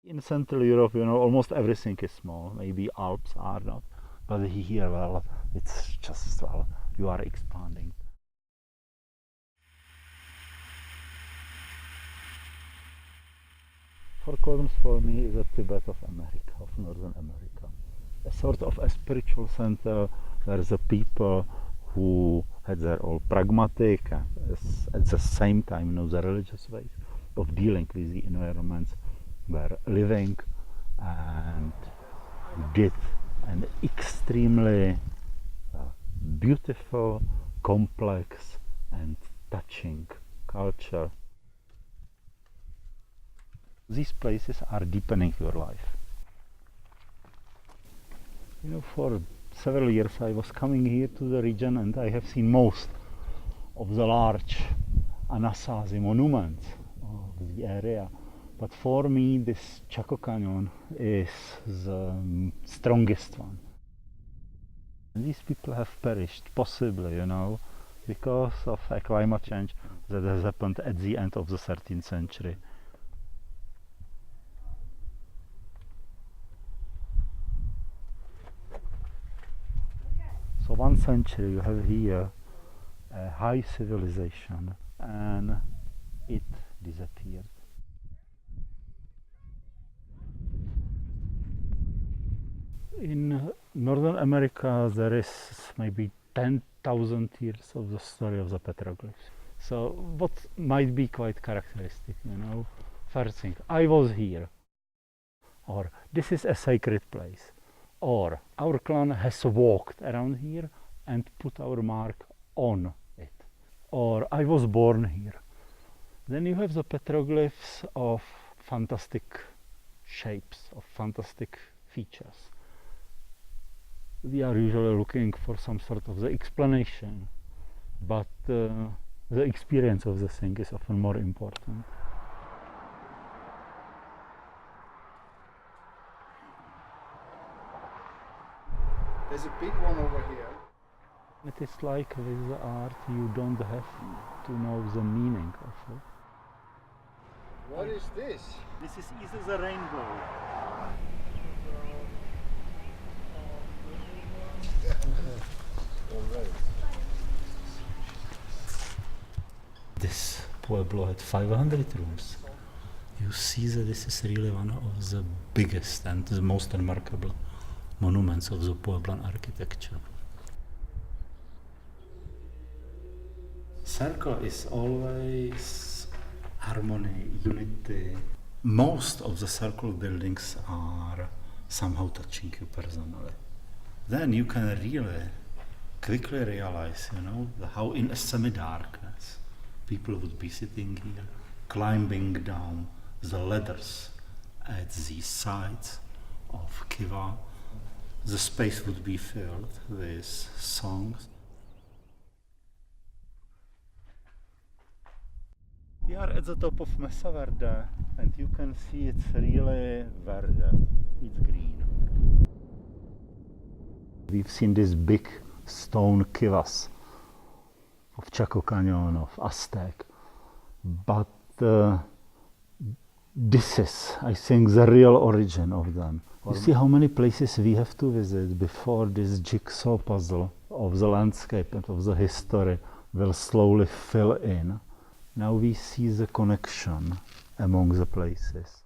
In Central Europe, almost everything is small. Maybe Alps are not, but here, well, it's just, well, you are expanding. Fort Collins for me is a Tibet of America, of Northern America. A sort of a spiritual center where the people who had their all pragmatic and at the same time the religious ways of dealing with the environments were living and did an extremely beautiful, complex and touching culture. These places are deepening your life. For several years I was coming here to the region and I have seen most of the large Anasazi monuments of the area. But for me, this Chaco Canyon is the strongest one. These people have perished, possibly, because of a climate change that has happened at the end of the 13th century. So 1 century you have here a high civilization and it disappeared. In Northern America there is maybe 10,000 years of the story of the petroglyphs. So what might be quite characteristic, First thing, I was here, or this is a sacred place, or our clan has walked around here and put our mark on it, or I was born here. Then you have the petroglyphs of fantastic shapes, of fantastic features. We are usually looking for some sort of the explanation, but the experience of the thing is often more important. There's a big one over here. It is like with the art, you don't have to know the meaning of it. What is this? This is either the rainbow. This pueblo had 500 rooms. You see that this is really one of the biggest and the most remarkable monuments of the Pueblan architecture. Circle is always harmony, unity. Most of the circle buildings are somehow touching you personally. Then you can really quickly realize, how in a semi-darkness people would be sitting here, climbing down the ladders at the sides of Kiva. The space would be filled with songs. We are at the top of Mesa Verde and you can see it's really verde, it's green. We've seen these big stone kivas of Chaco Canyon, of Aztec, but this is, I think, the real origin of them. You see how many places we have to visit before this jigsaw puzzle of the landscape and of the history will slowly fill in. Now we see the connection among the places.